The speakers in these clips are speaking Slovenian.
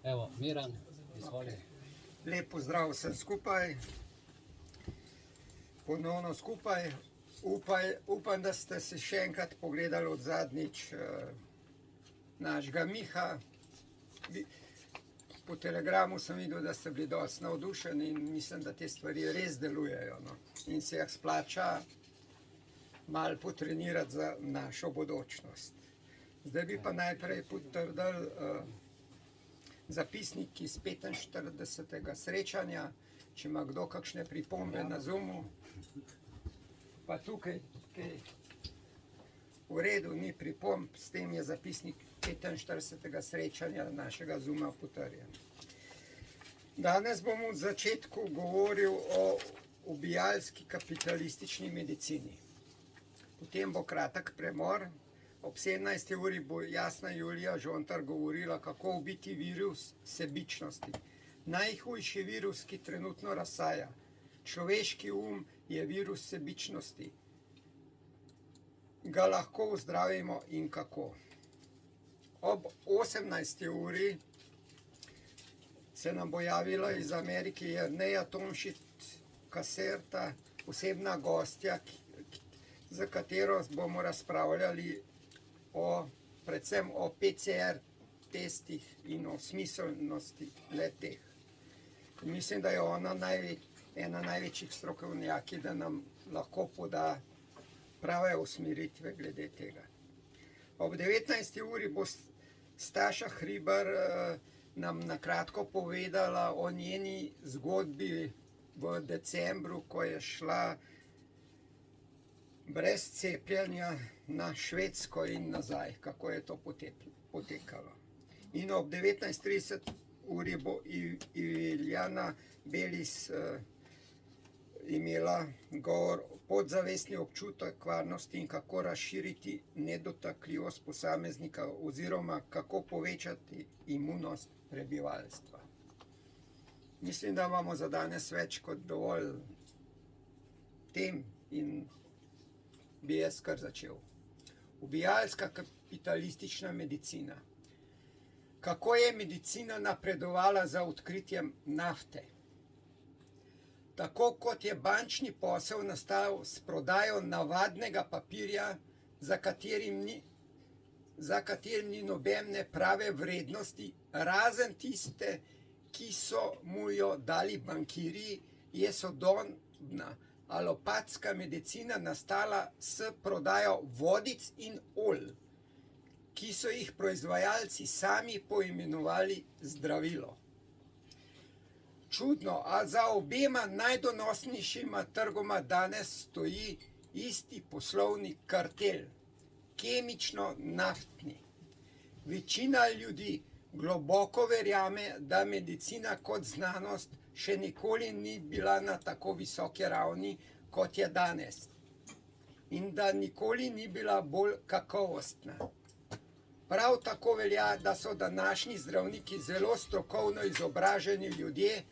Evo, Miran, izvoli. Lep pozdrav vsem skupaj, ponovno skupaj. Upam, da ste se še enkrat pogledali od zadnjič našega Miha. Po telegramu sem videl, da ste bili dosti navdušeni in mislim, da te stvari res delujejo. No. In se jih splača malo potrenirati za našo bodočnost. Zdaj bi pa najprej potrdil zapisnik iz 45. srečanja, če ima kdo kakšne pripombe na Zoomu. Pa tukaj v redu ni pripomb, s tem je zapisnik 45. srečanja našega Zooma potrjen. Danes bom v začetku govoril o ubijalski kapitalistični medicini. Potem bo kratek premor. Ob 17. uri bo Jasna Julija Žontar govorila, kako ubiti virus sebičnosti. Najhujši virus, ki trenutno razsaja. Človeški je virus sebičnosti. Ga lahko ozdravimo in kako. Ob 18. uri se nam bo javila iz Amerike Jerneja Tomšič-Kaserta, osebna gostja, za katero bomo razpravljali predvsem o PCR testih in o smiselnosti le-teh. Mislim, da je ona ena največjih strokovnjaki, da nam lahko poda prave usmeritve glede tega. Ob 19. uri bo Staša Hribar nam na kratko povedala o njeni zgodbi v decembru, ko je šla brez cepljenja na Švedsko in nazaj, kako je to potekalo. In ob 19:30 uri bo Iljana Belis imela govor podzavestni občutek varnosti in kako razširiti nedotakljivost posameznika oziroma kako povečati imunost prebivalstva. Mislim, da imamo za danes več kot dovolj tem in bi jaz kar začel. Ubijalska kapitalistična medicina. Kako je medicina napredovala za odkritjem nafte? Tako kot je bančni posel nastal s prodajo navadnega papirja, za katerim ni nobene prave vrednosti, razen tiste, ki so mu jo dali bankirji, je sodobna alopatska medicina nastala s prodajo vodic in olj, ki so jih proizvajalci sami poimenovali zdravilo. Čudno, a za obema najdonosnejšima trgoma danes stoji isti poslovni kartel, kemično-naftni. Večina ljudi globoko verjame, da medicina kot znanost še nikoli ni bila na tako visoki ravni, kot je danes, in da nikoli ni bila bolj kakovostna. Prav tako velja, da so današnji zdravniki zelo strokovno izobraženi ljudje,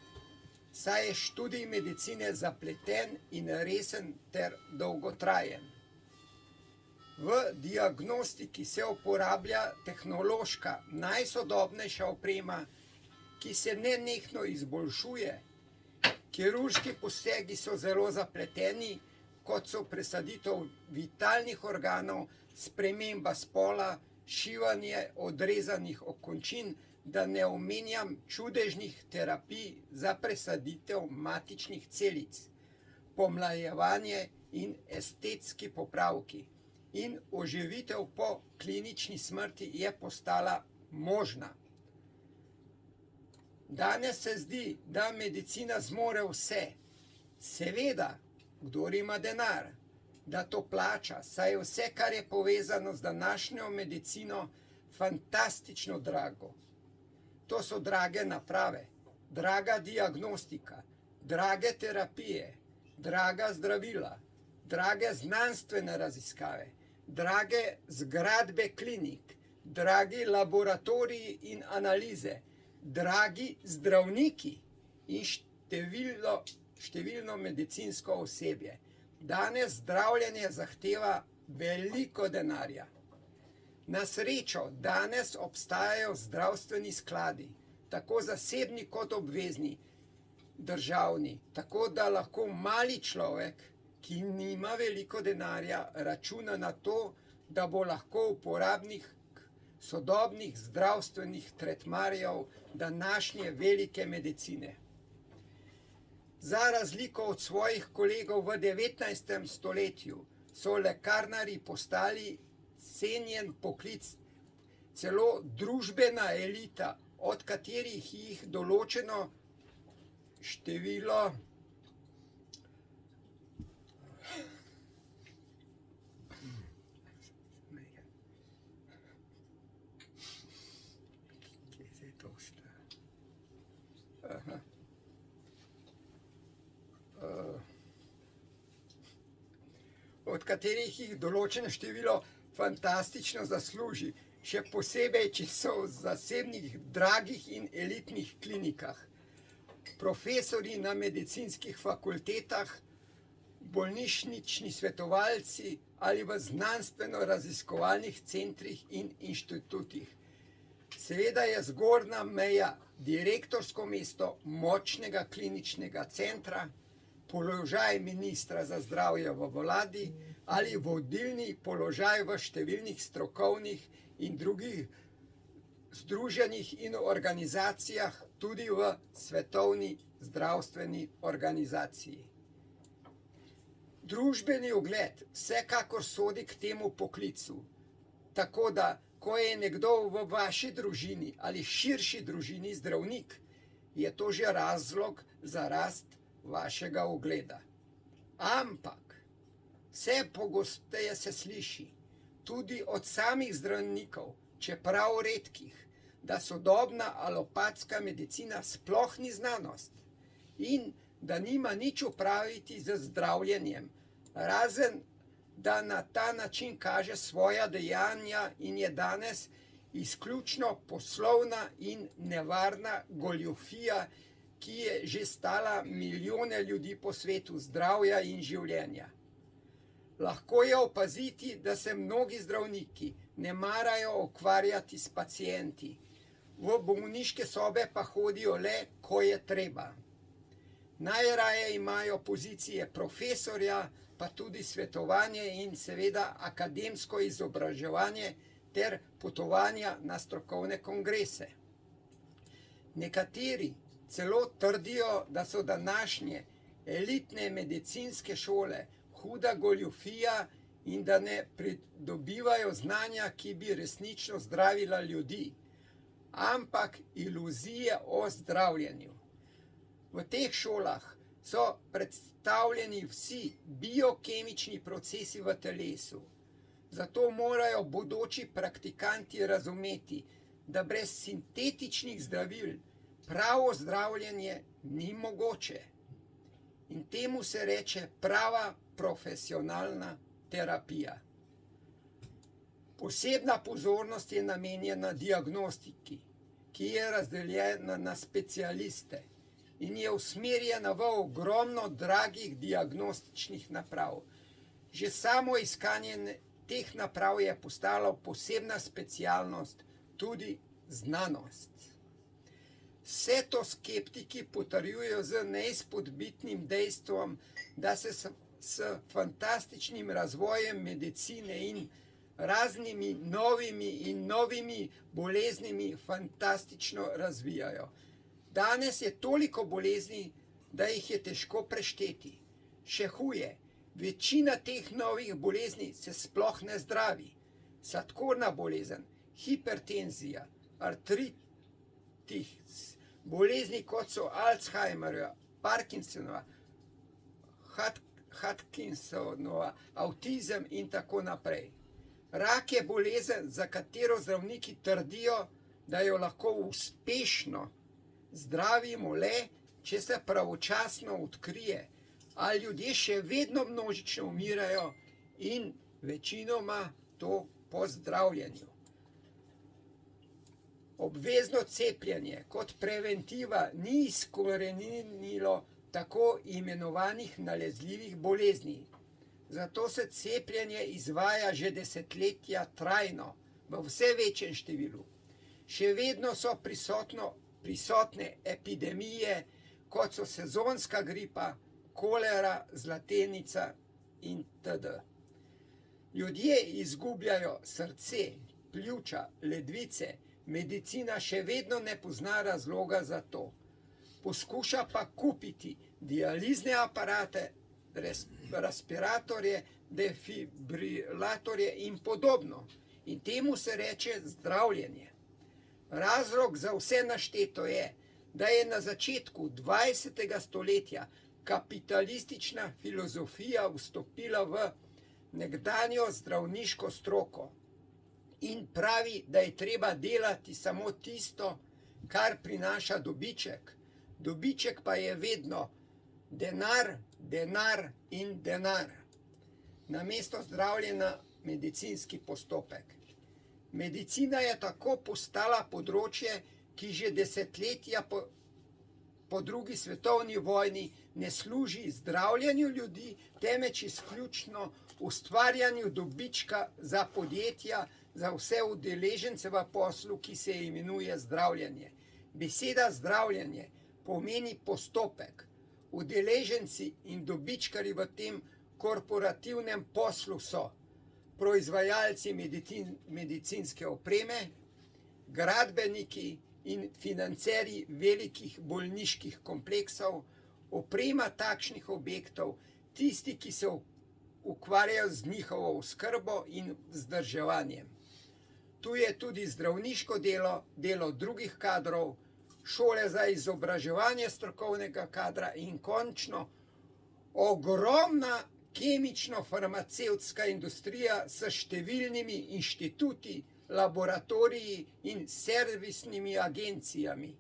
saj je študij medicine zapleten in resen ter dolgotrajen. V diagnostiki se uporablja tehnološka najsodobnejša oprema, ki se nenehno izboljšuje. Kirurški posegi so zelo zapleteni, kot so presaditev vitalnih organov, sprememba spola, šivanje odrezanih okončin, da ne omenjam čudežnih terapij za presaditev matičnih celic, pomlajevanje in estetski popravki. In oživitev po klinični smrti je postala možna. Danes se zdi, da medicina zmore vse. Seveda, kdor ima denar, da to plača, saj je vse, kar je povezano z današnjo medicino, fantastično drago. To so drage naprave, draga diagnostika, drage terapije, draga zdravila, drage znanstvene raziskave, drage zgradbe klinik, dragi laboratoriji in analize, dragi zdravniki in številno medicinsko osebje. Danes zdravljenje zahteva veliko denarja. Na srečo danes obstajajo zdravstveni skladi, tako zasebni kot obvezni, državni, tako da lahko mali človek, ki nima veliko denarja, računa na to, da bo lahko uporabnik sodobnih zdravstvenih tretmarjev današnje velike medicine. Za razliko od svojih kolegov v 19. stoletju so lekarnarji postali cenjen poklic, celo družbena elita, od katerih jih določeno število od katerih jih določeno število fantastično zasluži, še posebej, če so v zasebnih, dragih in elitnih klinikah. Profesorji na medicinskih fakultetah, bolnišnični svetovalci ali v znanstveno-raziskovalnih centrih in inštitutih. Seveda je zgornja meja direktorsko mesto močnega kliničnega centra, položaj ministra za zdravje v vladi ali vodilni položaj v številnih strokovnih in drugih združenjih in organizacijah, tudi v Svetovni zdravstveni organizaciji. Družbeni ugled vsekakor sodi k temu poklicu, tako da, ko je nekdo v vaši družini ali širši družini zdravnik, je to že razlog za rast vašega ugleda. Ampak vse pogosteje se sliši, tudi od samih zdravnikov, čeprav redkih, da sodobna alopatska medicina sploh ni znanost in da nima nič opraviti z zdravljenjem, razen da na ta način kaže svoja dejanja in je danes izključno poslovna in nevarna goljufija, ki je že stala milijone ljudi po svetu zdravja in življenja. Lahko je opaziti, da se mnogi zdravniki ne marajo ukvarjati s pacienti, v bolniške sobe pa hodijo le, ko je treba. Najraje imajo pozicije profesorja, pa tudi svetovanje in seveda akademsko izobraževanje ter potovanja na strokovne kongrese. Nekateri celo trdijo, da so današnje elitne medicinske šole huda goljufija in da ne pridobivajo znanja, ki bi resnično zdravila ljudi, ampak iluzije o zdravljenju. V teh šolah so predstavljeni vsi biokemični procesi v telesu. Zato morajo bodoči praktikanti razumeti, da brez sintetičnih zdravil pravo zdravljenje ni mogoče. In temu se reče prava profesionalna terapija. Posebna pozornost je namenjena diagnostiki, ki je razdeljena na specialiste in je usmerjena v ogromno dragih diagnostičnih naprav. Že samo iskanje teh naprav je postalo posebna specialnost, tudi znanost. Vse to skeptiki potrjujejo z neizpodbitnim dejstvom, da se s fantastičnim razvojem medicine in raznimi novimi boleznimi fantastično razvijajo. Danes je toliko bolezni, da jih je težko prešteti. Še huje, večina teh novih bolezni se sploh ne zdravi. Sladkorna bolezen, hipertenzija, artritis, bolezni kot so Alzheimerja, Parkinsonova, Hodgkinsova, avtizem in tako naprej. Rak je bolezen, za katero zdravniki trdijo, da jo lahko uspešno zdravimo le, če se pravočasno odkrije, a ljudje še vedno množično umirajo in večinoma to po zdravljenju. Obvezno cepljenje kot preventiva ni izkoreninilo tako imenovanih nalezljivih bolezni. Zato se cepljenje izvaja že desetletja trajno, v vse večjem številu. Še vedno so prisotne epidemije, kot so sezonska gripa, kolera, zlatenica itd. Ljudje izgubljajo srce, pljuča, ledvice, medicina še vedno ne pozna razloga za to. Poskuša pa kupiti dializne aparate, respiratorje, defibrilatorje in podobno. In temu se reče zdravljenje. Razlog za vse našteto je, da je na začetku 20. stoletja kapitalistična filozofija vstopila v nekdanjo zdravniško stroko in pravi, da je treba delati samo tisto, kar prinaša dobiček. Dobiček pa je vedno denar, denar in denar. Namesto zdravljenja medicinski postopek. Medicina je tako postala področje, ki že desetletja po drugi svetovni vojni ne služi zdravljenju ljudi, temveč izključno ustvarjanju dobička za podjetja, za vse udeležence v poslu, ki se imenuje zdravljenje. Beseda zdravljenje pomeni postopek. Udeleženci in dobičkarji v tem korporativnem poslu so proizvajalci medicinske opreme, gradbeniki in financerji velikih bolniških kompleksov, oprema takšnih objektov, tisti, ki se ukvarjajo z njihovo oskrbo in vzdrževanjem. Tu je tudi zdravniško delo, delo drugih kadrov, šole za izobraževanje strokovnega kadra in končno ogromna kemično-farmacevtska industrija s številnimi inštituti, laboratoriji in servisnimi agencijami.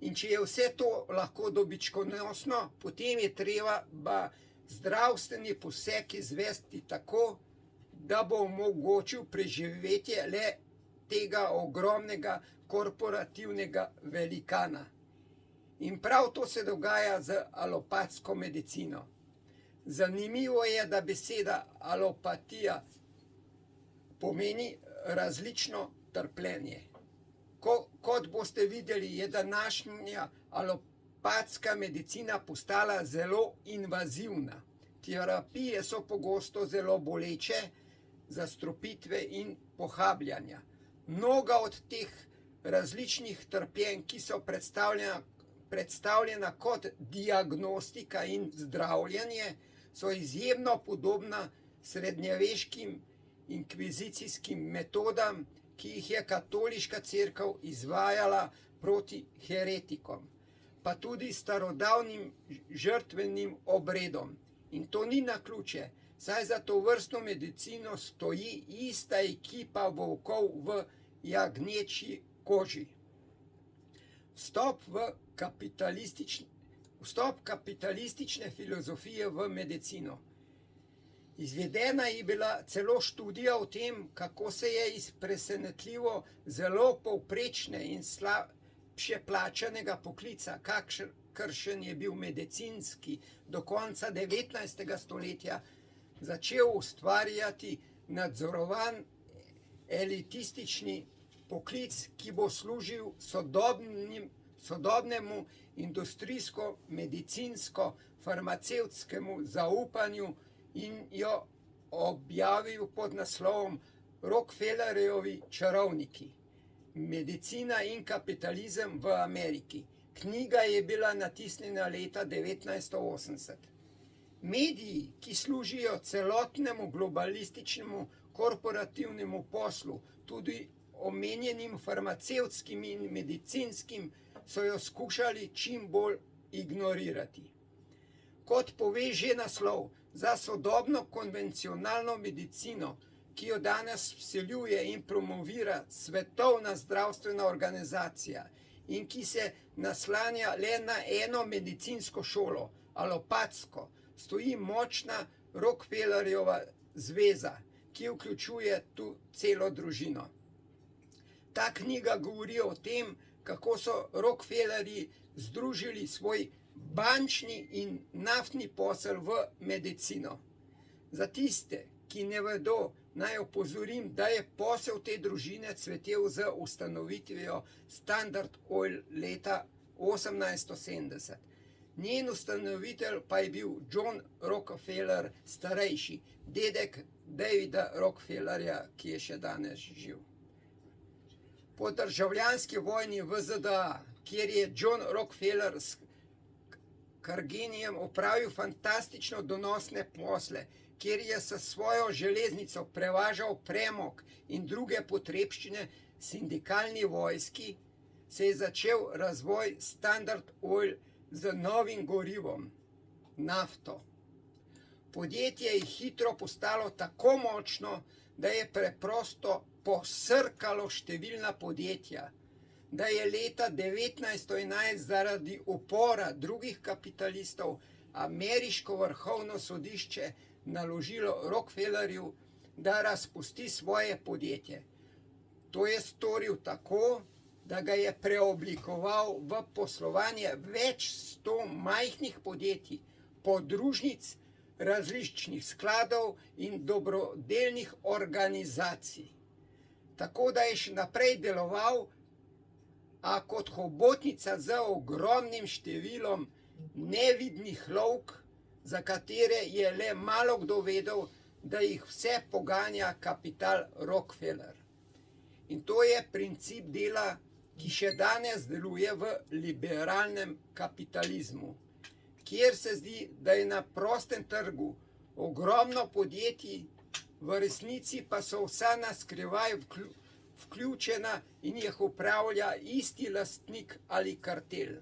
In če je vse to lahko dobičkonosno, potem je treba zdravstveni poseg izvesti tako, da bo omogočil preživetje le tega ogromnega korporativnega velikana. In prav to se dogaja z alopatsko medicino. Zanimivo je, da beseda alopatija pomeni različno trpljenje. Kot boste videli, je današnja alopatska medicina postala zelo invazivna. Terapije so pogosto zelo boleče, zastrupitve in pohabljanja. Mnoga od teh različnih trpljenj, ki so predstavljena kot diagnostika in zdravljenje, so izjemno podobna srednjeveškim inkvizicijskim metodam, ki jih je katoliška cerkev izvajala proti heretikom, pa tudi starodavnim žrtvenim obredom. In to ni naključje, saj za to vrstno medicino stoji ista ekipa volkov v jagnječji koži. Vstop kapitalistične filozofije v medicino. Izvedena je bila celo študija o tem, kako se je iz presenetljivo zelo povprečne in slabše plačanega poklica, kakršen je bil medicinski do konca 19. stoletja, začel ustvarjati nadzorovan elitistični poklic, ki bo služil sodobnemu industrijsko-medicinsko-farmacevtskemu zaupanju in jo objavil pod naslovom Rockefellerjevi čarovniki. Medicina in kapitalizem v Ameriki. Knjiga je bila natisnjena leta 1980. Mediji, ki služijo celotnemu globalističnemu korporativnemu poslu, tudi omenjenim farmacevtskim in medicinskim, so jo skušali čim bolj ignorirati. Kot pove že naslov, za sodobno konvencionalno medicino, ki jo danes vseljuje in promovira Svetovna zdravstvena organizacija in ki se naslanja le na eno medicinsko šolo, alopatsko, stoji močna Rockefellerjeva zveza, ki vključuje tu celo družino. Ta knjiga govori o tem, kako so Rockefellerji združili svoj bančni in naftni posel v medicino. Za tiste, ki ne vedo, naj opozorim, da je posel te družine cvetel z ustanovitvijo Standard Oil leta 1870. Njen ustanovitelj pa je bil John Rockefeller starejši, dedek Davida Rockefellerja, ki je še danes živ. Po državljanski vojni v ZDA, kjer je John Rockefeller s Carnegijem opravil fantastično donosne posle, kjer je s svojo železnico prevažal premog in druge potrebščine sindikalni vojski, se je začel razvoj Standard Oil z novim gorivom, nafto. Podjetje je hitro postalo tako močno, da je preprosto posrkalo številna podjetja, da je leta 1911 zaradi upora drugih kapitalistov ameriško vrhovno sodišče naložilo Rockefellerju, da razpusti svoje podjetje. To je storil tako, da ga je preoblikoval v poslovanje več 100 majhnih podjetij, podružnic, različnih skladov in dobrodelnih organizacij. Tako da je še naprej deloval, a kot hobotnica z ogromnim številom nevidnih lovk, za katere je le malo kdo vedel, da jih vse poganja kapital Rockefeller. In to je princip dela, ki še danes deluje v liberalnem kapitalizmu, kjer se zdi, da je na prostem trgu ogromno podjetij, v resnici pa so vsa na skrivaj vključena in jih upravlja isti lastnik ali kartel.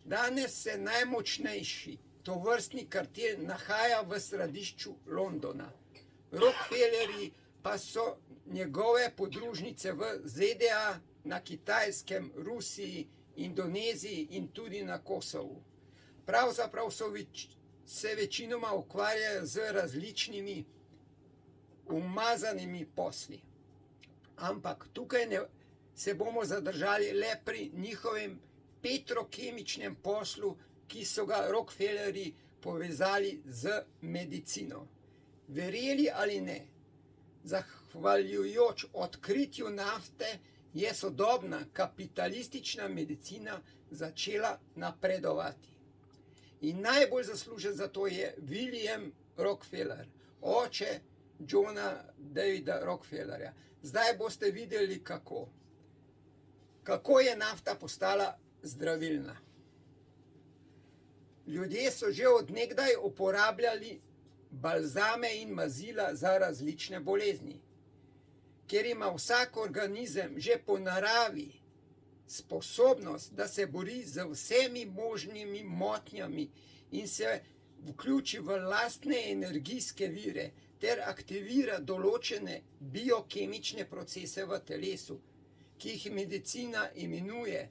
Danes se najmočnejši tovrstni kartel nahaja v središču Londona. Rockefellerji pa so njegove podružnice v ZDA, na Kitajskem, Rusiji, Indoneziji in tudi na Kosovu. Pravzaprav se večinoma ukvarjajo z različnimi umazanimi posli. Ampak tukaj se bomo zadržali le pri njihovem petrokemičnem poslu, ki so ga Rockefellerji povezali z medicino. Verjeli ali ne, zahvaljujoč odkritju nafte je sodobna kapitalistična medicina začela napredovati. In najbolj zaslužen za to je William Rockefeller, oče Johna Davida Rockefellerja. Zdaj boste videli, kako je nafta postala zdravilna. Ljudje so že od nekdaj uporabljali balzame in mazila za različne bolezni. Ker ima vsak organizem že po naravi sposobnost, da se bori z vsemi možnimi motnjami in se vključi v lastne energijske vire ter aktivira določene biokemične procese v telesu, ki jih medicina imenuje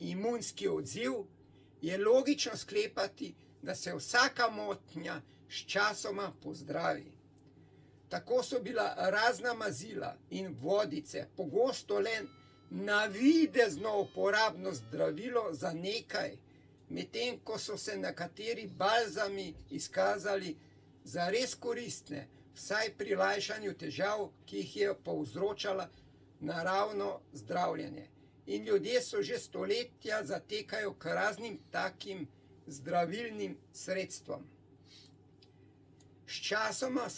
imunski odziv, je logično sklepati, da se vsaka motnja sčasoma pozdravi. Tako so bila razna mazila in vodice pogosto le navidezno uporabno zdravilo za nekaj, medtem ko so se nekateri balzami izkazali za res koristne, vsaj pri lajšanju težav, ki jih je povzročala naravno zdravljenje. In ljudje so že stoletja zatekajo k raznim takim zdravilnim sredstvom. Sčasoma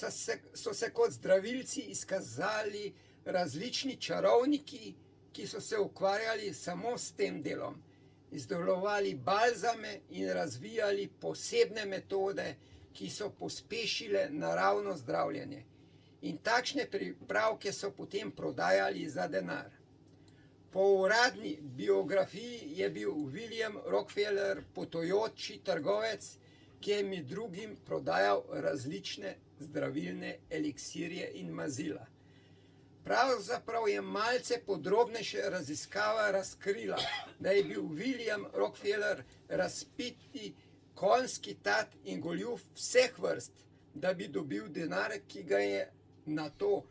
so se kot zdravilci izkazali različni čarovniki, ki so se ukvarjali samo s tem delom. Izdelovali balzame in razvijali posebne metode, ki so pospešile naravno zdravljenje. In takšne pripravke so potem prodajali za denar. Po uradni biografiji je bil William Rockefeller potujoči trgovec, ki je med drugim prodajal različne zdravilne eliksirje in mazila. Pravzaprav je malce podrobnejša raziskava razkrila, da je bil William Rockefeller razpiti konjski tat in goljuf vseh vrst, da bi dobil denar, ki ga je nato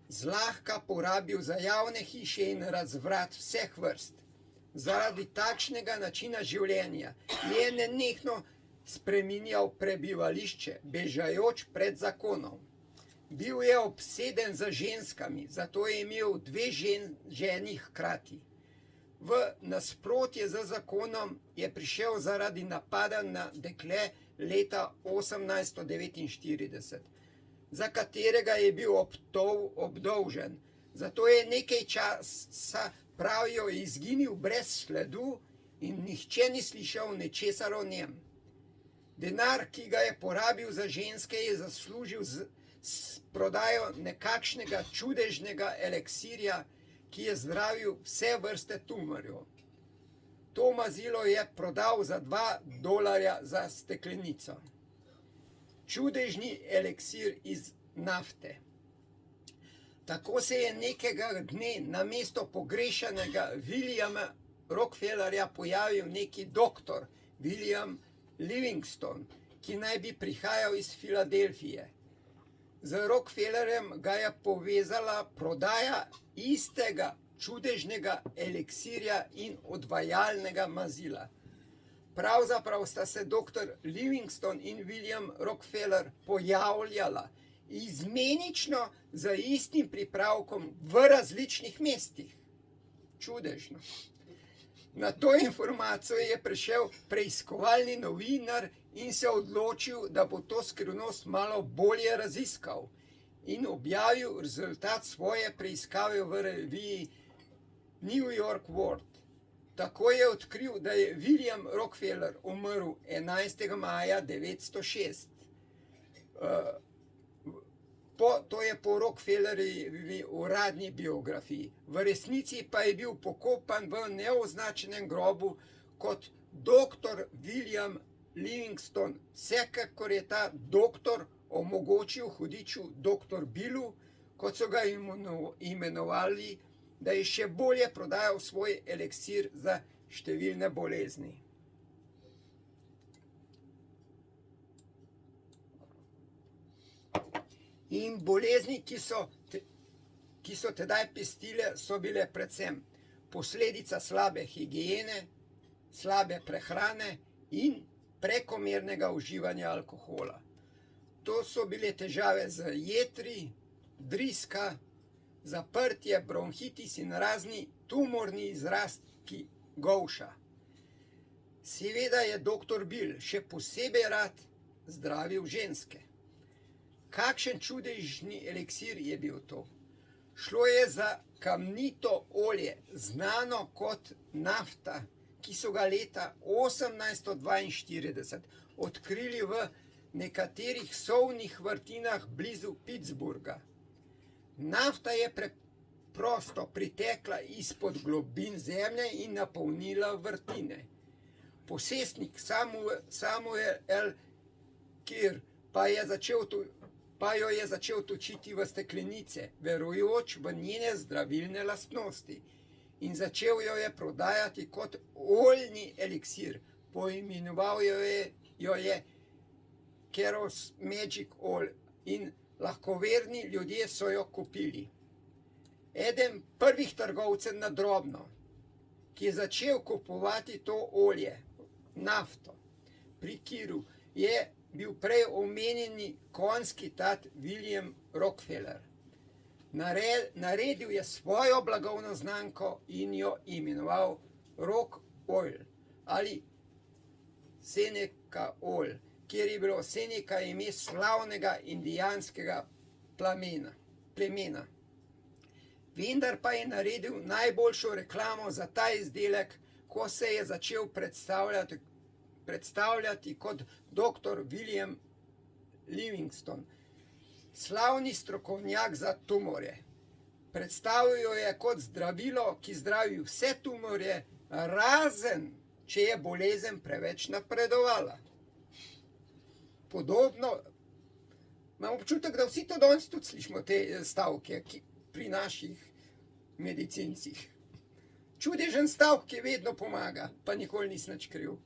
zlahka porabil za javne hiše in razvrat vseh vrst. Zaradi takšnega načina življenja je nenehno spreminjal prebivališče, bežajoč pred zakonom. Bil je obseden z ženskami, zato je imel dve ženi hkrati. V nasprotje z zakonom je prišel zaradi napada na dekle leta 1849, za katerega je bil obdolžen. Zato je nekaj časa, pravijo, izginil brez sledu in nihče ni slišal ničesar o njem. Denar, ki ga je porabil za ženske, je zaslužil s prodajo nekakšnega čudežnega eliksirja, ki je zdravil vse vrste tumorjev. To mazilo je prodal za $2 za steklenico. Čudežni eliksir iz nafte. Tako se je nekega dne namesto pogrešanega Williama Rockefellerja pojavil neki doktor William Livingston, ki naj bi prihajal iz Filadelfije. Z Rockefellerjem ga je povezala prodaja istega čudežnega eliksirja in odvajalnega mazila. Pravzaprav sta se dr. Livingston in William Rockefeller pojavljala izmenično z istim pripravkom v različnih mestih. Čudežno. Na to informacijo je prišel preiskovalni novinar in se odločil, da bo to skrivnost malo bolje raziskal in objavil rezultat svoje preiskave v reviji New York World. Tako je odkril, da je William Rockefeller umrl 11. maja 1906. To je po Rockefellerjevi uradni biografiji. V resnici pa je bil pokopan v neoznačenem grobu kot dr. William Livingston. Vsekakor je ta doktor omogočil hudiču dr. Billu, kot so ga imenovali, da je še bolje prodajal svoj eliksir za številne bolezni. In bolezni, ki so tedaj pestile, so bile predvsem posledica slabe higiene, slabe prehrane in prekomernega uživanja alkohola. To so bile težave z jetri, driska, zaprtje, bronhitis in razni tumorni izrastki golša. Seveda je dr. Bill še posebej rad zdravil ženske. Kakšen čudežni eliksir je bil to? Šlo je za kamnito olje, znano kot nafta, ki so ga leta 1842 odkrili v nekaterih solnih vrtinah blizu Pittsburgha. Nafta je preprosto pritekla izpod globin zemlje in napolnila vrtine. Posestnik Samuel L. Kir pa jo je začel točiti v steklenice, verujoč v njene zdravilne lastnosti, in začel jo je prodajati kot oljni eliksir. Poimenoval jo je Keros Magic Oil in lahkoverni ljudje so jo kupili. Eden prvih trgovcev na drobno, ki je začel kupovati to olje, nafto, pri Kiru, je bil prej omenjeni konjski tat William Rockefeller. Naredil je svojo blagovno znamko in jo imenoval Rock Oil ali Seneca Oil, kjer je bilo Seneca ime slavnega indijanskega plemena. Vendar pa je naredil najboljšo reklamo za ta izdelek, ko se je začel predstavljati kot dr. William Livingston, slavni strokovnjak za tumorje. Predstavil jo je kot zdravilo, ki zdravi vse tumorje, razen če je bolezen preveč napredovala. Podobno, imam občutek, da vsi to danes tudi slišimo te stavke pri naših medicincih. Čudežen stavk, ki vedno pomaga, pa nikoli nisem nič kriv.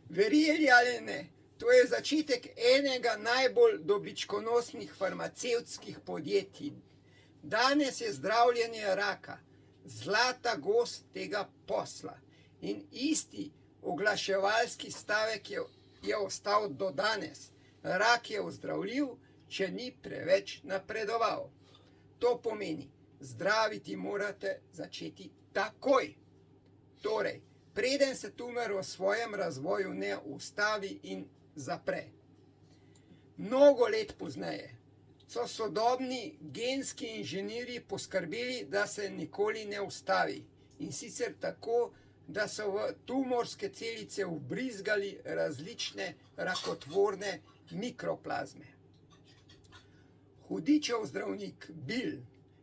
Verjeli ali ne, to je začetek enega najbolj dobičkonosnih farmacevtskih podjetij. Danes je zdravljenje raka zlata gost tega posla in isti oglaševalski stavek je ostal do danes. Rak je ozdravljiv, če ni preveč napredoval. To pomeni, zdraviti morate začeti takoj. Torej, preden se tumor v svojem razvoju ne ustavi in zapre. Mnogo let pozneje so sodobni genski inženirji poskrbeli, da se nikoli ne ustavi. In sicer tako, da so v tumorske celice vbrizgali različne rakotvorne mikroplazme. Hudičev zdravnik Bill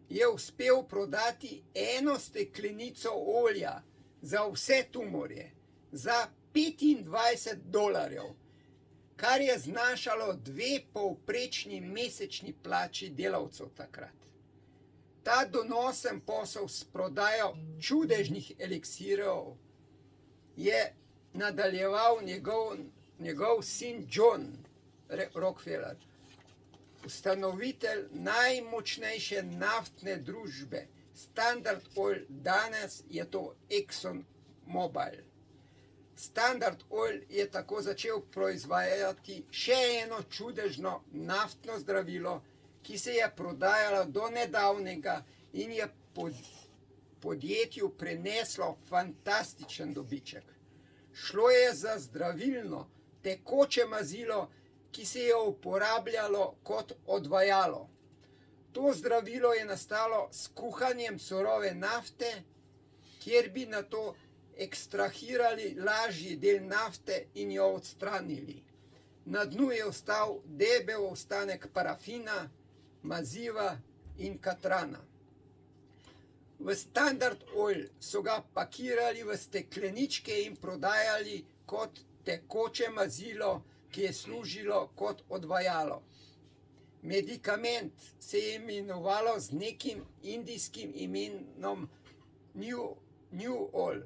je uspel prodati 1 steklenico olja za vse tumorje za $25, kar je znašalo 2 povprečni mesečni plači delavcev takrat. Ta donosen posel s prodajo čudežnih eliksirov je nadaljeval njegov sin John Rockefeller, ustanovitelj najmočnejše naftne družbe Standard Oil, danes je to Exxon Mobil. Standard Oil je tako začel proizvajati še eno čudežno naftno zdravilo, ki se je prodajalo do nedavnega in je podjetju prineslo fantastičen dobiček. Šlo je za zdravilno, tekoče mazilo, ki se je uporabljalo kot odvajalo. To zdravilo je nastalo s kuhanjem surove nafte, kjer bi nato ekstrahirali lažji del nafte in jo odstranili. Na dnu je ostal debel ostanek parafina, maziva in katrana. V Standard Oil so ga pakirali v stekleničke in prodajali kot tekoče mazilo, ki je služilo kot odvajalo. Medikament se je imenovalo z nekim indijskim imenom New Oil,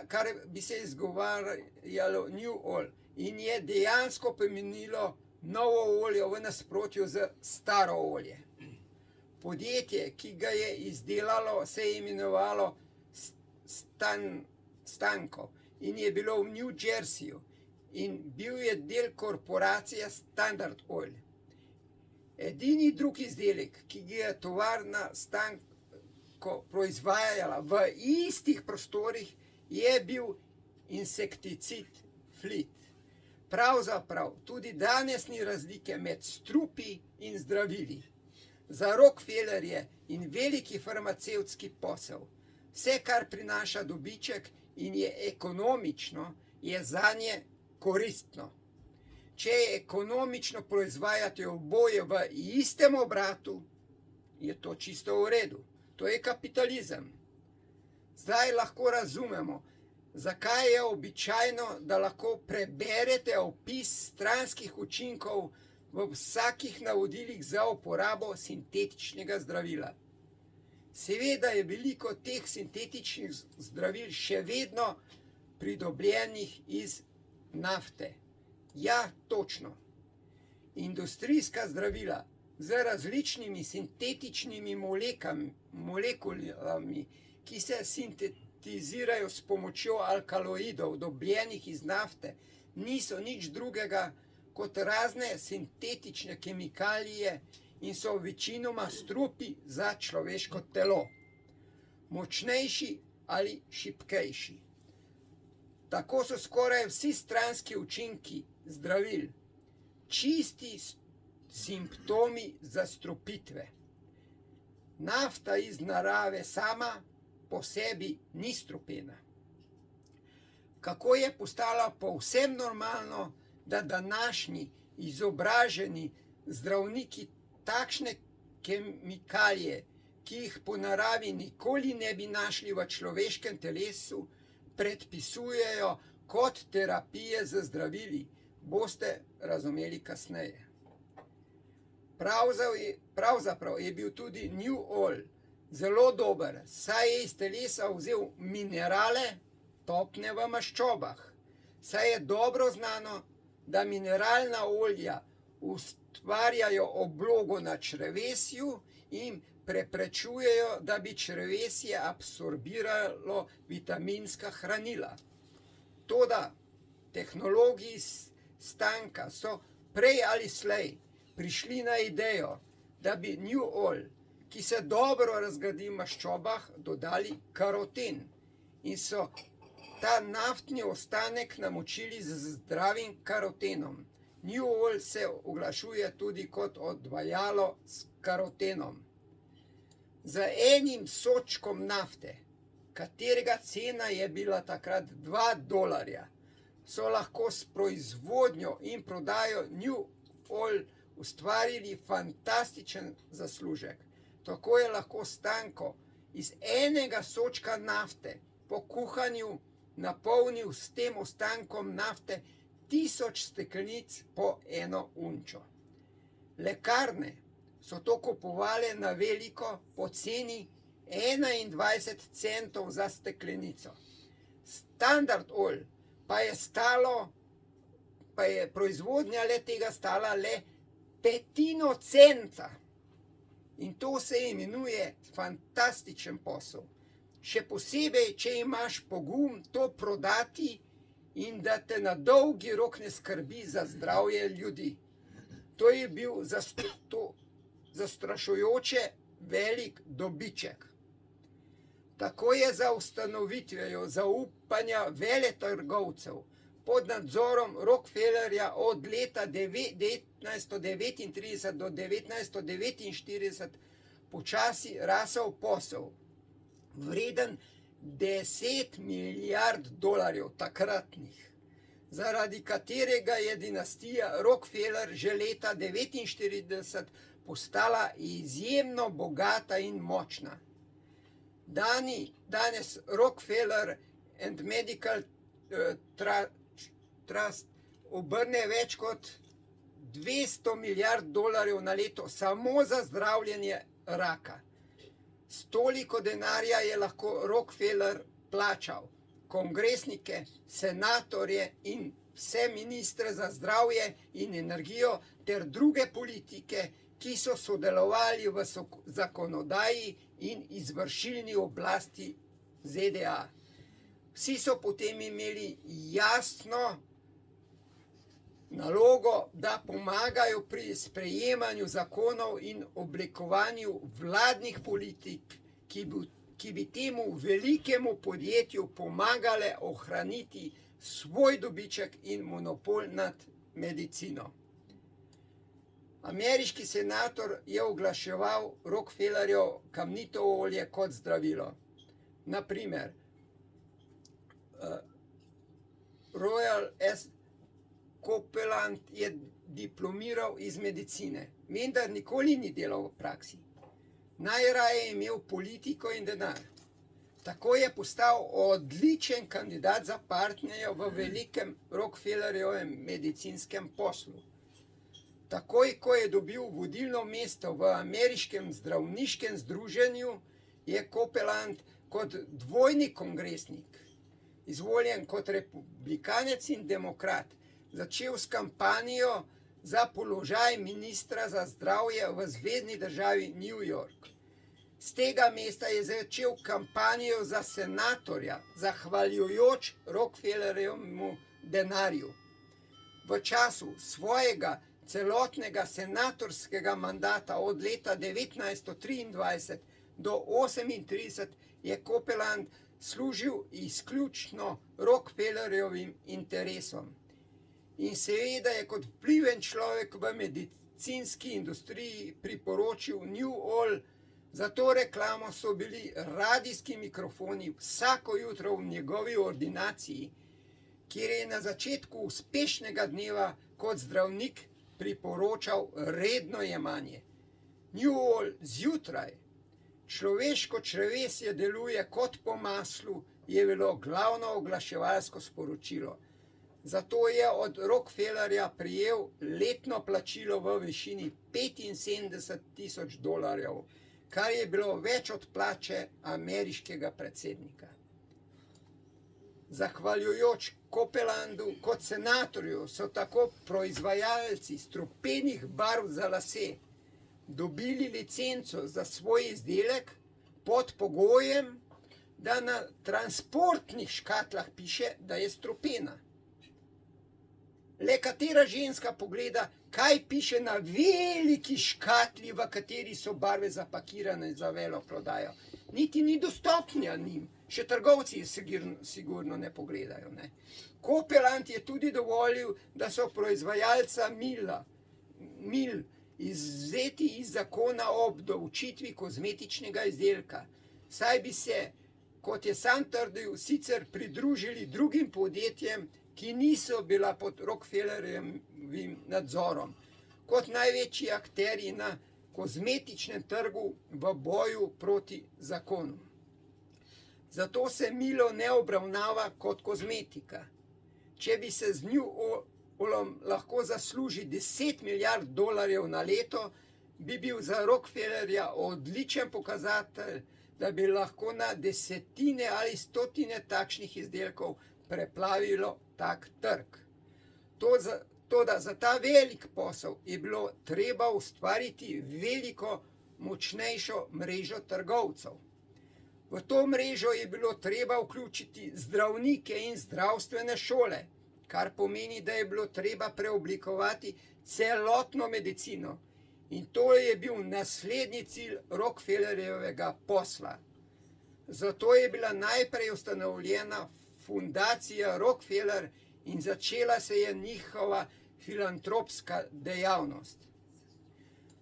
kar bi se izgovarjalo New Oil, in je dejansko pomenilo novo olje v nasprotju z staro olje. Podjetje, ki ga je izdelalo, se je imenovalo Stanko in je bilo v New Jerseyju in bil je del korporacije Standard Oil. Edini drug izdelek, ki ga je tovarna Stanko proizvajala v istih prostorih, je bil insekticid Fleet. Pravzaprav tudi danes ni razlike med strupi in zdravili. Za Rockefellerje in veliki farmacevtski posel, vse, kar prinaša dobiček in je ekonomično, je zanje koristno. Če je ekonomično proizvajati oboje v istem obratu, je to čisto v redu. To je kapitalizem. Zdaj lahko razumemo, zakaj je običajno, da lahko preberete opis stranskih učinkov v vsakih navodilih za uporabo sintetičnega zdravila. Seveda je veliko teh sintetičnih zdravil še vedno pridobljenih iz nafte. Ja, točno. Industrijska zdravila z različnimi sintetičnimi molekulami, ki se sintetizirajo s pomočjo alkaloidov, dobljenih iz nafte, niso nič drugega kot razne sintetične kemikalije in so večinoma strupi za človeško telo, močnejši ali šibkejši. Tako so skoraj vsi stranski učinki zdravil čisti simptomi zastrupitve. Nafta iz narave sama po sebi ni strupena. Kako je postalo povsem normalno, da današnji izobraženi zdravniki takšne kemikalije, ki jih po naravi nikoli ne bi našli v človeškem telesu, predpisujejo kot terapije z zdravili, boste razumeli kasneje. Pravzaprav je bil tudi New Oil zelo dober, saj je iz telesa vzel minerale, topne v maščobah. Saj je dobro znano, da mineralna olja ustvarjajo oblogo na črevesju in preprečujejo, da bi črevesje absorbiralo vitaminska hranila. Toda tehnologiji Stanka so prej ali slej prišli na idejo, da bi New Oil, ki se dobro razgradi v maščobah, dodali karoten in so ta naftni ostanek namočili z zdravim karotenom. New Oil se oglašuje tudi kot odvajalo s karotenom. Z enim sodčkom nafte, katerega cena je bila takrat $2, so lahko s proizvodnjo in prodajo New Oil ustvarili fantastičen zaslužek. Tako je lahko Stanko iz enega sodčka nafte po kuhanju napolnil s tem ostankom nafte 1000 steklenic po 1 unčo. Lekarne so to kupovale na veliko po ceni 21 centov za steklenico. Standard Oil pa je proizvodnja le tega stala le 1/5 centa. In to se imenuje fantastičen posel. Še posebej, če imaš pogum to prodati in da te na dolgi rok ne skrbi za zdravje ljudi. To je bil zastrašujoče velik dobiček. Tako je za ustanovitvijo zaupanja veletrgovcev pod nadzorom Rockefellerja od leta 1939 do 1949 počasi rasel posel, vreden $10 milijard takratnih, zaradi katerega je dinastija Rockefeller že leta 1949 postala izjemno bogata in močna. Danes Rockefeller and Medical Trust obrne več kot $200 milijard na leto samo za zdravljenje raka. S toliko denarja je lahko Rockefeller plačal kongresnike, senatorje in vse ministre za zdravje in energijo ter druge politike, ki so sodelovali v zakonodaji in izvršilni oblasti ZDA. Vsi so potem imeli jasno nalogo, da pomagajo pri sprejemanju zakonov in oblikovanju vladnih politik, ki bi temu velikemu podjetju pomagale ohraniti svoj dobiček in monopol nad medicino. Ameriški senator je oglaševal Rockefellerjev kamnito olje kot zdravilo. Na primer, Royal S. Copeland je diplomiral iz medicine, vendar nikoli ni delal v praksi. Najraje je imel politiko in denar. Tako je postal odličen kandidat za partnerja v velikem Rockefellerjevem medicinskem poslu. Takoj, ko je dobil vodilno mesto v ameriškem zdravniškem združenju, je Copeland kot dvojni kongresnik, izvoljen kot republikanec in demokrat, začel s kampanjo za položaj ministra za zdravje v zvezni državi New York. Z tega mesta je začel kampanjo za senatorja, zahvaljujoč Rockefellerjevemu denarju. V času svojega celotnega senatorskega mandata od leta 1923 do 1938 je Copeland služil izključno Rockefellerjevim interesom. In seveda je kot vpliven človek v medicinski industriji priporočil New Oil. Za to reklamo so bili radijski mikrofoni vsako jutro v njegovi ordinaciji, kjer je na začetku uspešnega dneva kot zdravnik priporočal redno jemanje. New Oil zjutraj, človeško črevesje deluje kot po maslu, je bilo glavno oglaševalsko sporočilo. Zato je od Rockefellerja prejel letno plačilo v višini $75,000, kar je bilo več od plače ameriškega predsednika. Zahvaljujoč Copelandu kot senatorju so tako proizvajalci strupenih barv za lase dobili licenco za svoj izdelek pod pogojem, da na transportnih škatlah piše, da je strupena. Le katera ženska pogleda kaj piše na veliki škatli, v kateri so barve zapakirane za veloprodajo. Niti ni dostopnja njim, še trgovci sigurno ne pogledajo. Ne. Kopeland je tudi dovolil, da so proizvajalca mil izvzeti iz zakona o obdavčitvi kozmetičnega izdelka, saj bi se, kot je sam trdil, sicer pridružili drugim podjetjem, ki niso bila pod Rockefellerjevim nadzorom, kot največji akterji na kozmetičnem trgu v boju proti zakonu. Zato se milo ne obravnava kot kozmetika. Če bi se z njo lahko zasluži 10 milijard dolarjev na leto, bi bil za Rockefellerja odličen pokazatelj, da bi lahko na desetine ali stotine takšnih izdelkov preplavilo tak trg. Toda za ta velik posel je bilo treba ustvariti veliko, močnejšo mrežo trgovcev. V to mrežo je bilo treba vključiti zdravnike in zdravstvene šole, kar pomeni, da je bilo treba preoblikovati celotno medicino. In to je bil naslednji cilj Rockefellerjevega posla. Zato je bila najprej ustanovljena fundacija Rockefeller in začela se je njihova filantropska dejavnost.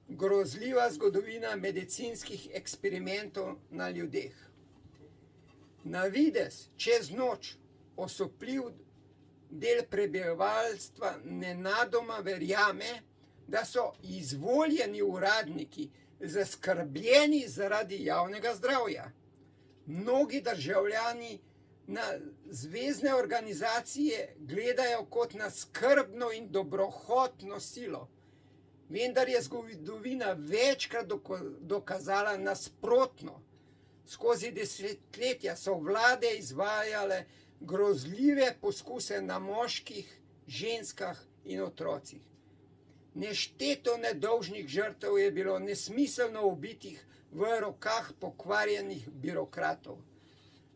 Grozljiva zgodovina medicinskih eksperimentov na ljudeh. Na videz, čez noč, osupljiv del prebivalstva nenadoma verjame, da so izvoljeni uradniki zaskrbljeni zaradi javnega zdravja. Mnogi državljani na zvezne organizacije gledajo kot na skrbno in dobrohotno silo, vendar je zgodovina večkrat dokazala nasprotno. Skozi desetletja so vlade izvajale grozljive poskuse na moških, ženskah in otrocih. Nešteto nedolžnih žrtev je bilo nesmiselno ubitih v rokah pokvarjenih birokratov.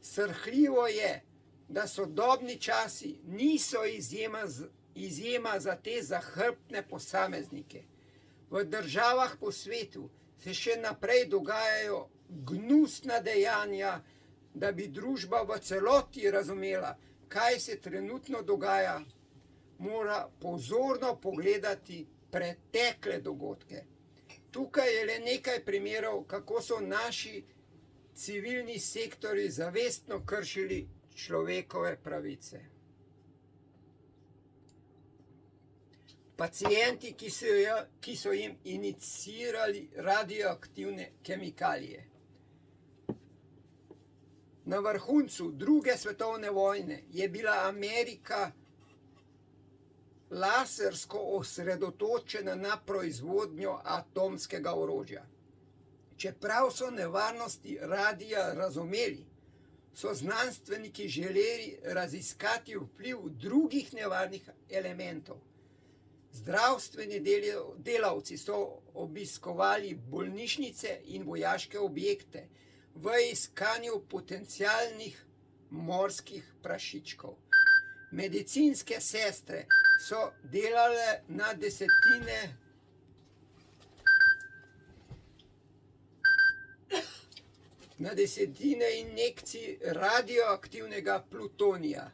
Srhljivo je, da sodobni časi niso izjema za te zahrbtne posameznike. V državah po svetu se še naprej dogajajo gnusna dejanja, da bi družba v celoti razumela, kaj se trenutno dogaja, mora pozorno pogledati pretekle dogodke. Tukaj je le nekaj primerov, kako so naši civilni sektorji zavestno kršili človekove pravice. Pacienti, ki so jim inicirali radioaktivne kemikalije. Na vrhuncu druge svetovne vojne je bila Amerika lasersko osredotočena na proizvodnjo atomskega orožja. Čeprav so nevarnosti radija razumeli, so znanstveniki želeli raziskati vpliv drugih nevarnih elementov. Zdravstveni delavci so obiskovali bolnišnice in vojaške objekte v iskanju potencialnih morskih prašičkov. Medicinske sestre so delale na desetine injekcij radioaktivnega plutonija.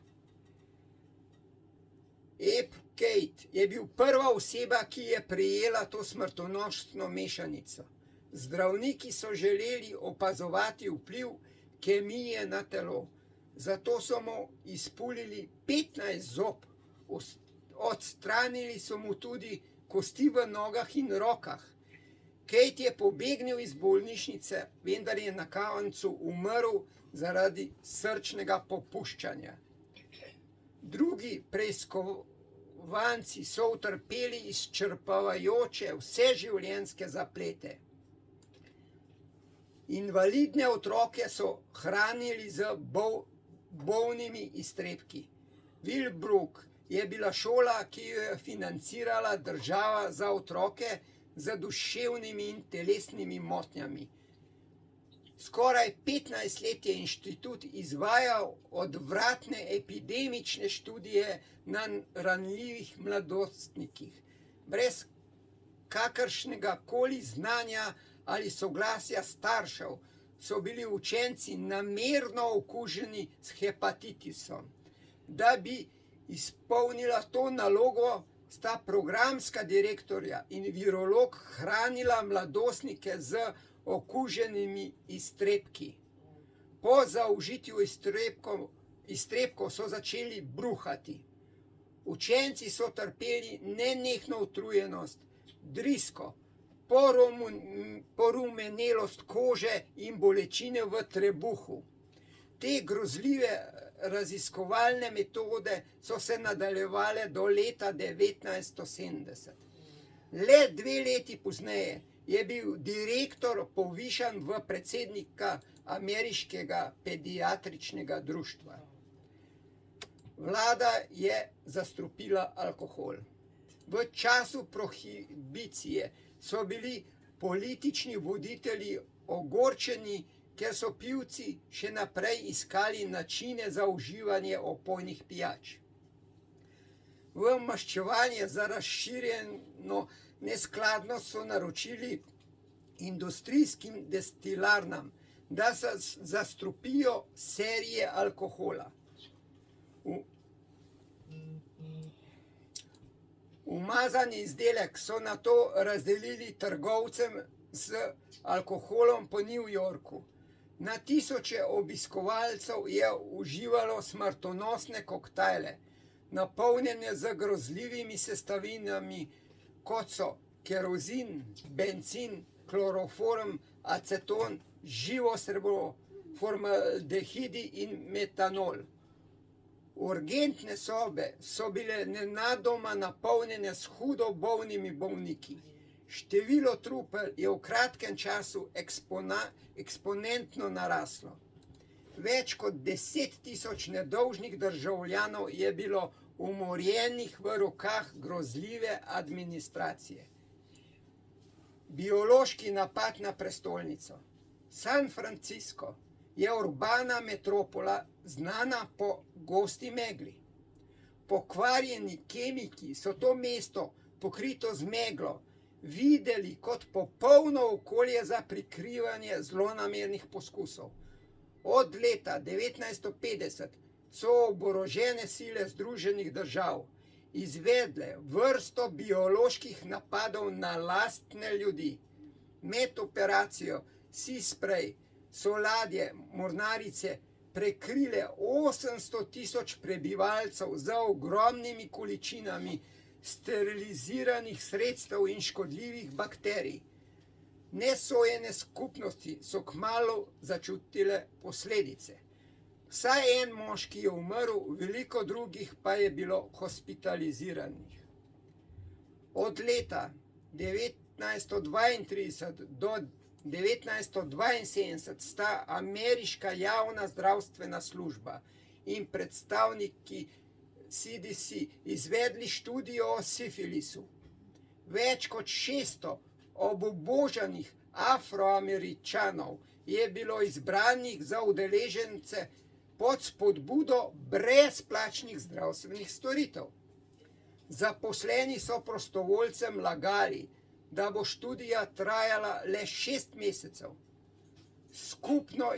Abe Kate je bil prva oseba, ki je prejela to smrtonosno mešanico. Zdravniki so želeli opazovati vpliv kemije na telo. Zato so mu izpulili 15 zob, odstranili so mu tudi kosti v nogah in rokah. Kate je pobegnil iz bolnišnice, vendar je na koncu umrl zaradi srčnega popuščanja. Drugi preiskovanci so utrpeli izčrpavajoče vseživljenjske zaplete. Invalidne otroke so hranili z bolnimi iztrebki. Willbrook je bila šola, ki jo je financirala država za otroke z duševnimi in telesnimi motnjami. Skoraj 15 let je inštitut izvajal odvratne epidemične študije na ranljivih mladostnikih. brez kakršnega koli znanja ali soglasja staršev, so bili učenci namerno okuženi s hepatitisom. Da bi izpolnila to nalogo, sta programska direktorja in virolog hranila mladostnike z okuženimi iztrebki. Po zaužitju iztrebkov so začeli bruhati. Učenci so trpeli nenehno utrujenost, drisko, porumenelost kože in bolečine v trebuhu. Te grozljive raziskovalne metode so se nadaljevale do leta 1970. Le 2 leti pozneje je bil direktor povišan v predsednika Ameriškega pediatričnega društva. Vlada je zastrupila alkohol. V času prohibicije so bili politični voditelji ogorčeni, ker so pivci še naprej iskali načine za uživanje opojnih pijač. V maščevanje za razširjeno neskladnost so naročili industrijskim destilarnam, da se zastrupijo serije alkohola. Umazani izdelek so nato razdelili trgovcem z alkoholom po New Yorku. Na tisoče obiskovalcev je uživalo smrtonosne koktajle, napolnjene z grozljivimi sestavinami, kot so kerozin, bencin, kloroform, aceton, živo srebro, formaldehidi in metanol. Urgentne sobe so bile nenadoma napolnjene s hudo bolnimi bolniki. Število trupel je v kratkem času eksponentno naraslo. Več kot 10.000 nedolžnih državljanov je bilo umorjenih v rokah grozljive administracije. Biološki napad na prestolnico. San Francisco je urbana metropola, znana po gosti megli. Pokvarjeni kemiki so to mesto, pokrito z meglo, videli kot popolno okolje za prikrivanje zlonamernih poskusov. Od leta 1950 so oborožene sile Združenih držav izvedle vrsto bioloških napadov na lastne ljudi. Med operacijo Sea Spray so ladje mornarice prekrile 800.000 prebivalcev z ogromnimi količinami steriliziranih sredstev in škodljivih bakterij. Nesojene skupnosti so kmalu začutile posledice. Vsaj en moški je umrl, veliko drugih pa je bilo hospitaliziranih. Od leta 1932 do 1972 sta ameriška javna zdravstvena služba in predstavniki CDC izvedli študijo o sifilisu. Več kot 600 obubožanih Afroameričanov je bilo izbranih za udeležence pod spodbudo brezplačnih zdravstvenih storitev. Zaposleni so prostovoljcem lagali, da bo študija trajala le 6 mesecev. Skupno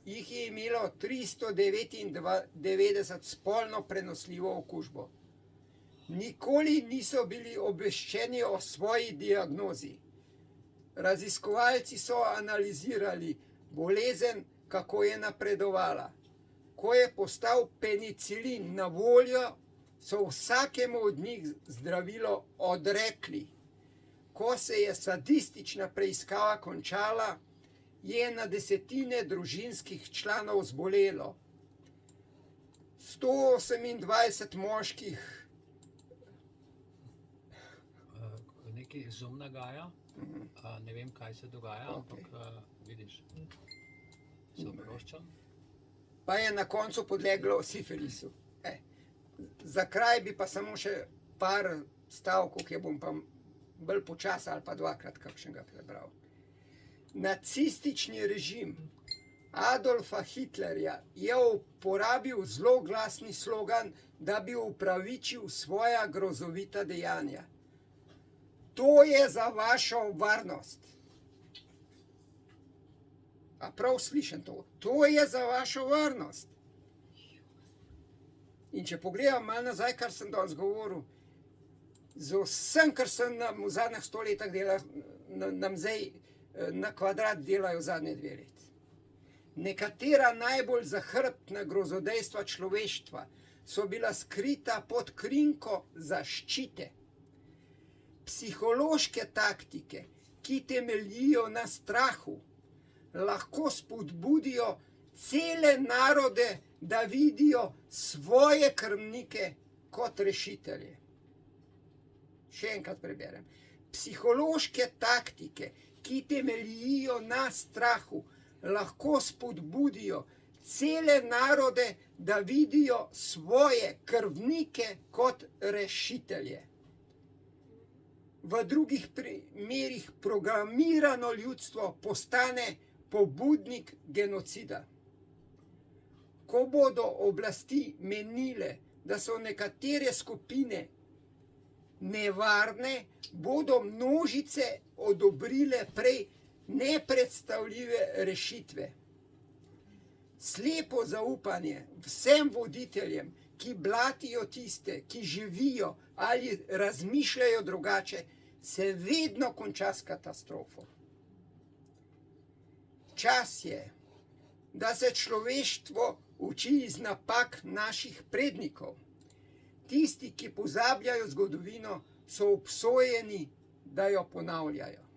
jih je imelo 399 spolno prenosljivo okužbo. Nikoli niso bili obveščeni o svoji diagnozi. Raziskovalci so analizirali bolezen, kako je napredovala. Ko je postal penicilin na voljo, so vsakemu od njih zdravilo odrekli. Ko se je sadistična preiskava končala, je na desetine družinskih članov zbolelo. 128 moških. Nekaj zum nagaja, ne vem, kaj se dogaja, ampak vidiš, se oproščam. Pa je na koncu podleglo sifilisu. Za kraj bi pa samo še par stavkov, ki bom pa bolj počasa ali pa dvakrat kakšnega prebral. Nacistični režim Adolfa Hitlerja je uporabil zloglasni slogan, da bi upravičil svoja grozovita dejanja. To je za vašo varnost. A prav slišim to? To je za vašo varnost. In če pogledam malo nazaj, kar sem danes govoril, z vsem, kar sem v zadnjih 100 letih delal, nam zdaj na kvadrat delajo zadnje 2 leti. Nekatera najbolj zahrbtna grozodejstva človeštva so bila skrita pod krinko zaščite. Psihološke taktike, ki temeljijo na strahu, lahko spodbudijo cele narode, da vidijo svoje krvnike kot rešitelje. Še enkrat preberem. Psihološke taktike, ki temeljijo na strahu, lahko spodbudijo cele narode, da vidijo svoje krvnike kot rešitelje. V drugih primerih programirano ljudstvo postane pobudnik genocida. Ko bodo oblasti menile, da so nekatere skupine nevarne, bodo množice odobrile prej nepredstavljive rešitve. Slepo zaupanje vsem voditeljem, ki blatijo tiste, ki živijo ali razmišljajo drugače, se vedno konča s katastrofo. Čas je, da se človeštvo uči iz napak naših prednikov. Tisti, ki pozabljajo zgodovino, so obsojeni, da jo ponavljajo.